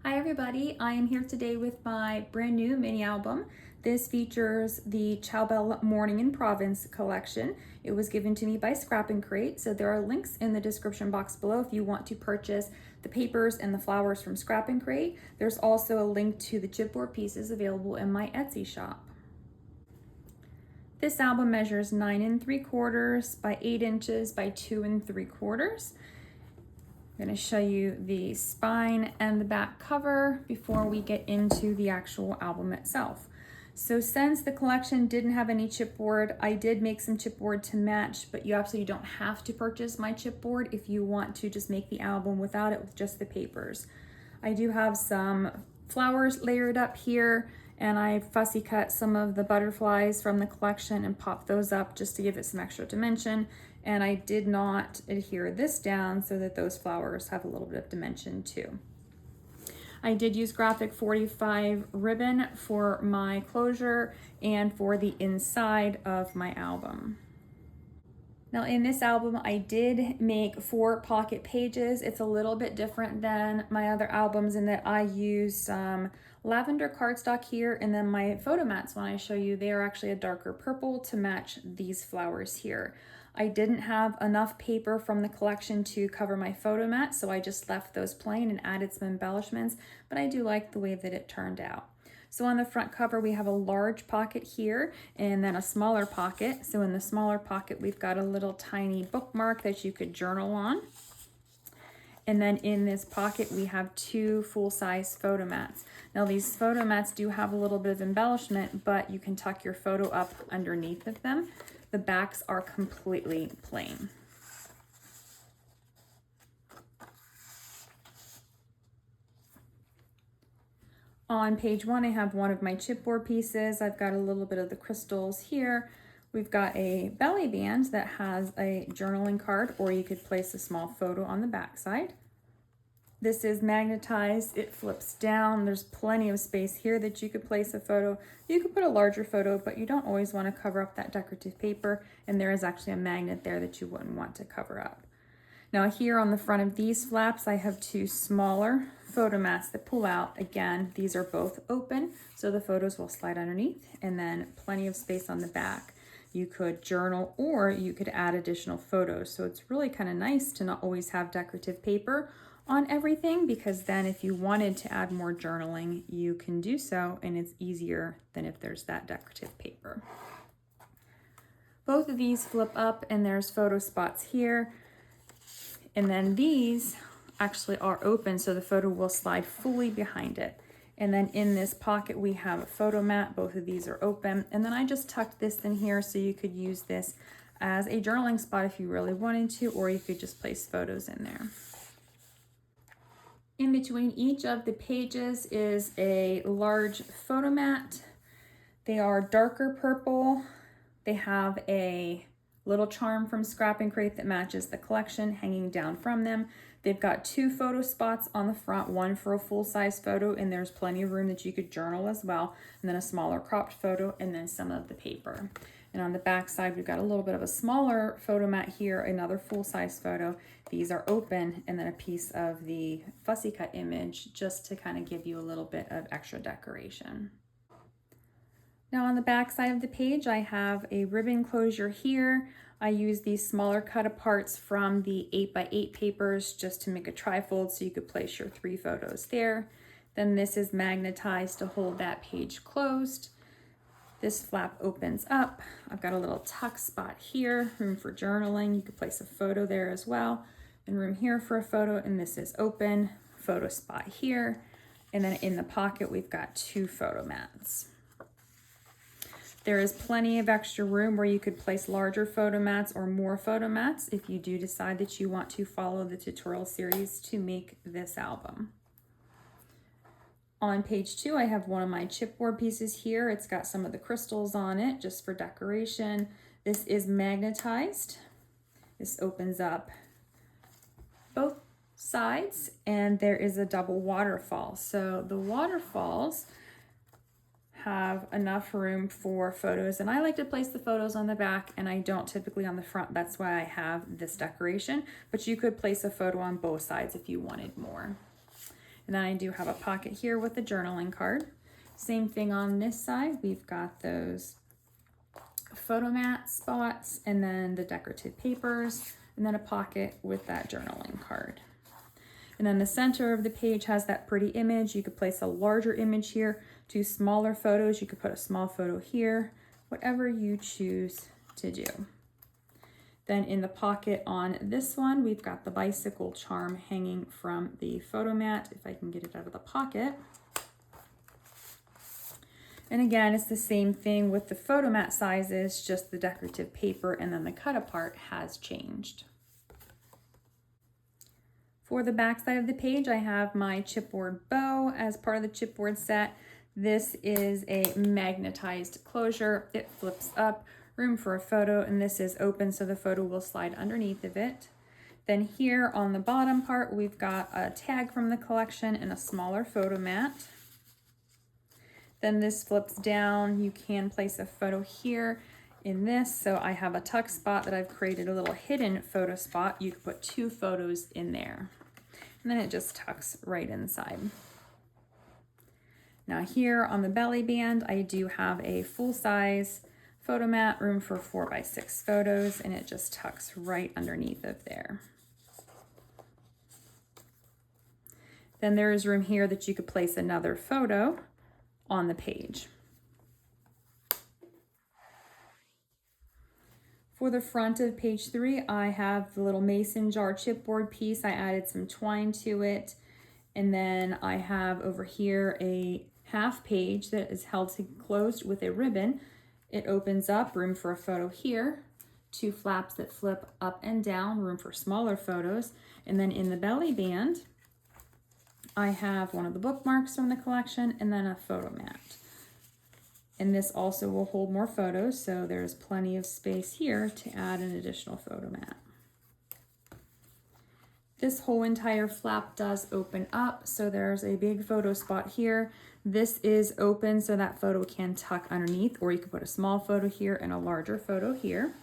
Hi everybody, I am here today with my brand new mini album. This features the Ciao Morning in Provence collection. It was given to me by Scrap and Crate, so there are links in the description box below if you want to purchase the papers and the flowers from Scrap and Crate. There's also a link to the chipboard pieces available in my Etsy shop. This album measures 9 3/4 by 8 inches by 2 3/4. I'm going to show you the spine and the back cover before we get into the actual album itself. So since the collection didn't have any chipboard, I did make some chipboard to match, but you absolutely don't have to purchase my chipboard if you want to just make the album without it with just the papers. I do have some flowers layered up here, and I fussy cut some of the butterflies from the collection and popped those up just to give it some extra dimension. And I did not adhere this down so that those flowers have a little bit of dimension too. I did use graphic 45 ribbon for my closure and for the inside of my album. Now in this album, I did make 4 pocket pages. It's a little bit different than my other albums in that I use some lavender cardstock here, and then my photo mats, when I show you, they are actually a darker purple to match these flowers here. I didn't have enough paper from the collection to cover my photo mat, so I just left those plain and added some embellishments, but I do like the way that it turned out. So on the front cover, we have a large pocket here and then a smaller pocket. So in the smaller pocket, we've got a little tiny bookmark that you could journal on. And then in this pocket, we have 2 full-size photo mats. Now these photo mats do have a little bit of embellishment, but you can tuck your photo up underneath of them. The backs are completely plain. On page 1, I have one of my chipboard pieces. I've got a little bit of the crystals here. We've got a belly band that has a journaling card, or you could place a small photo on the back side. This is magnetized, it flips down. There's plenty of space here that you could place a photo. You could put a larger photo, but you don't always want to cover up that decorative paper, and there is actually a magnet there that you wouldn't want to cover up. Now here on the front of these flaps, I have 2 smaller photo mats that pull out. Again, these are both open, so the photos will slide underneath, and then plenty of space on the back. You could journal, or you could add additional photos. So it's really kind of nice to not always have decorative paper on everything, because then if you wanted to add more journaling, you can do so, and it's easier than if there's that decorative paper. Both of these flip up, and there's photo spots here. And then these actually are open, so the photo will slide fully behind it. And then in this pocket, we have a photo mat. Both of these are open. And then I just tucked this in here so you could use this as a journaling spot if you really wanted to, or you could just place photos in there. In between each of the pages is a large photo mat. They are darker purple. They have a little charm from Scrap and Crate that matches the collection hanging down from them. They've got 2 photo spots on the front, one for a full-size photo, and there's plenty of room that you could journal as well, and then a smaller cropped photo, and then some of the paper. And on the back side, we've got a little bit of a smaller photo mat here, another full-size photo. These are open, and then a piece of the fussy cut image just to kind of give you a little bit of extra decoration. Now on the back side of the page, I have a ribbon closure here. I use these smaller cut aparts from the 8x8 papers just to make a trifold so you could place your 3 photos there. Then this is magnetized to hold that page closed. This flap opens up. I've got a little tuck spot here, room for journaling. You could place a photo there as well, and room here for a photo, and this is open. Photo spot here. And then in the pocket, we've got 2 photo mats. There is plenty of extra room where you could place larger photo mats or more photo mats if you do decide that you want to follow the tutorial series to make this album. On page 2, I have one of my chipboard pieces here. It's got some of the crystals on it just for decoration. This is magnetized. This opens up both sides, and there is a double waterfall. So the waterfalls have enough room for photos, and I like to place the photos on the back, and I don't typically on the front. That's why I have this decoration, but you could place a photo on both sides if you wanted more. And then I do have a pocket here with the journaling card. Same thing on this side. We've got those photo mat spots and then the decorative papers and then a pocket with that journaling card. And then the center of the page has that pretty image. You could place a larger image here, 2 smaller photos. You could put a small photo here, whatever you choose to do. Then in the pocket on this one, we've got the bicycle charm hanging from the photo mat, if I can get it out of the pocket. And again, it's the same thing with the photo mat sizes, just the decorative paper and then the cut apart has changed. For the back side of the page, I have my chipboard bow as part of the chipboard set. This is a magnetized closure. It flips up, room for a photo, and this is open so the photo will slide underneath of it. Then here on the bottom part, we've got a tag from the collection and a smaller photo mat. Then this flips down. You can place a photo here in this. So I have a tuck spot that I've created a little hidden photo spot. You can put 2 photos in there. And then it just tucks right inside. Now here on the belly band, I do have a full-size photo mat, room for 4x6 photos, and it just tucks right underneath of there. Then there is room here that you could place another photo on the page. For the front of page 3, I have the little mason jar chipboard piece. I added some twine to it. And then I have over here a half page that is held closed with a ribbon. It opens up, room for a photo here. 2 flaps that flip up and down, room for smaller photos. And then in the belly band, I have one of the bookmarks from the collection and then a photo mat. And this also will hold more photos, so there's plenty of space here to add an additional photo mat. This whole entire flap does open up, so there's a big photo spot here. This is open so that photo can tuck underneath, or you can put a small photo here and a larger photo here.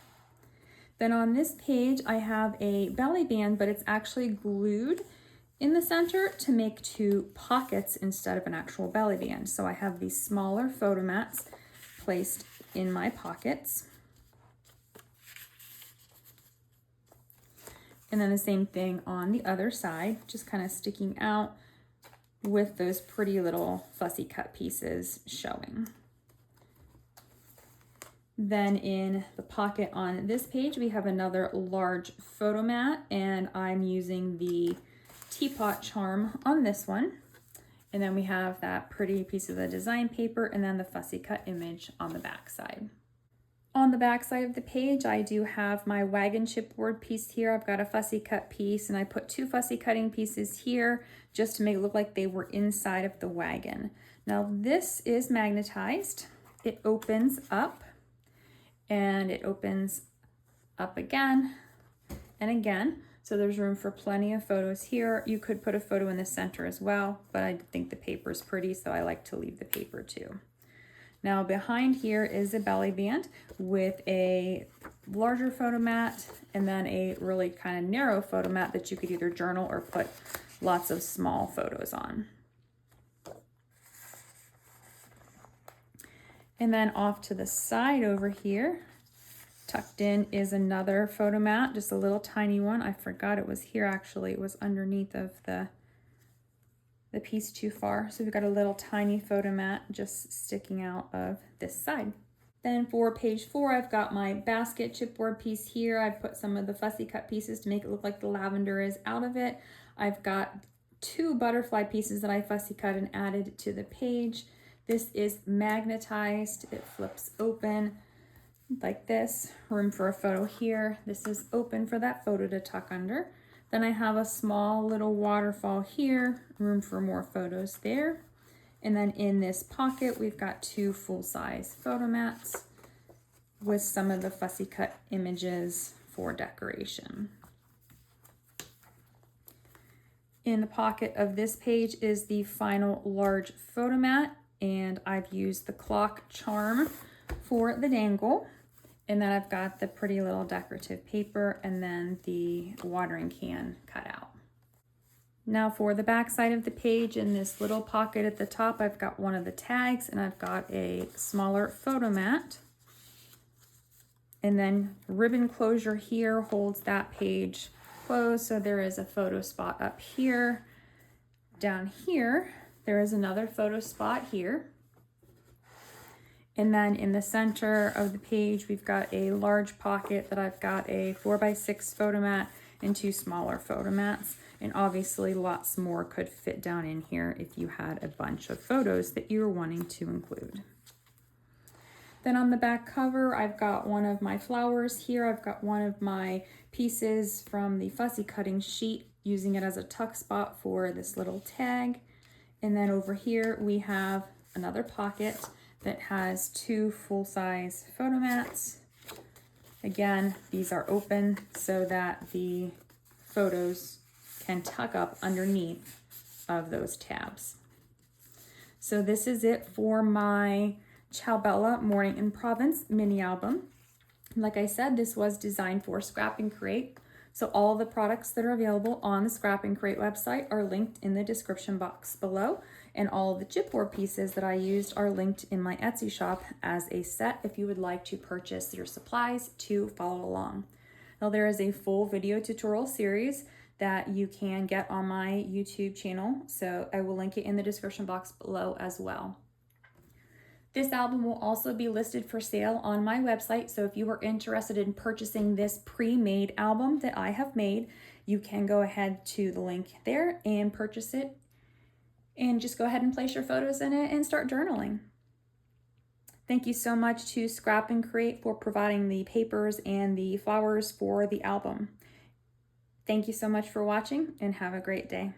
Then on this page, I have a belly band, but it's actually glued in the center to make 2 pockets instead of an actual belly band. So I have these smaller photo mats placed in my pockets. And then the same thing on the other side, just kind of sticking out with those pretty little fussy cut pieces showing. Then in the pocket on this page, we have another large photo mat, and I'm using the teapot charm on this one. And then we have that pretty piece of the design paper and then the fussy cut image on the back side. On the back side of the page, I do have my wagon chipboard piece here. I've got a fussy cut piece and I put 2 fussy cutting pieces here just to make it look like they were inside of the wagon. Now this is magnetized. It opens up and it opens up again and again. So there's room for plenty of photos here. You could put a photo in the center as well, but I think the paper is pretty, so I like to leave the paper too. Now behind here is a belly band with a larger photo mat and then a really kind of narrow photo mat that you could either journal or put lots of small photos on. And then off to the side over here, tucked in is another photo mat, just a little tiny one. I forgot it was here actually. It was underneath of the piece too far. So we've got a little tiny photo mat just sticking out of this side. Then for page 4, I've got my basket chipboard piece here. I've put some of the fussy cut pieces to make it look like the lavender is out of it. I've got 2 butterfly pieces that I fussy cut and added to the page. This is magnetized. It flips open like this, room for a photo here. This is open for that photo to tuck under. Then I have a small little waterfall here, room for more photos there. And then in this pocket, we've got 2 full-size photo mats with some of the fussy cut images for decoration. In the pocket of this page is the final large photo mat, and I've used the clock charm for the dangle. And then I've got the pretty little decorative paper and then the watering can cut out. Now for the back side of the page, in this little pocket at the top, I've got one of the tags and I've got a smaller photo mat. And then ribbon closure here holds that page closed. So there is a photo spot up here. Down here, there is another photo spot here. And then in the center of the page, we've got a large pocket that I've got a 4x6 photo mat and 2 smaller photo mats. And obviously lots more could fit down in here if you had a bunch of photos that you were wanting to include. Then on the back cover, I've got one of my flowers here. I've got one of my pieces from the Fussy cutting sheet, using it as a tuck spot for this little tag. And then over here, we have another pocket that has 2 full-size photo mats. Again, these are open so that the photos can tuck up underneath of those tabs. So this is it for my Ciao Morning in Provence mini album. Like I said, this was designed for Scrap and Create. So all the products that are available on the Scrap and Create website are linked in the description box below. And all of the chipboard pieces that I used are linked in my Etsy shop as a set if you would like to purchase your supplies to follow along. Now there is a full video tutorial series that you can get on my YouTube channel. So I will link it in the description box below as well. This album will also be listed for sale on my website. So if you are interested in purchasing this pre-made album that I have made, you can go ahead to the link there and purchase it. And just go ahead and place your photos in it and start journaling. Thank you so much to Scrap and Create for providing the papers and the flowers for the album. Thank you so much for watching and have a great day.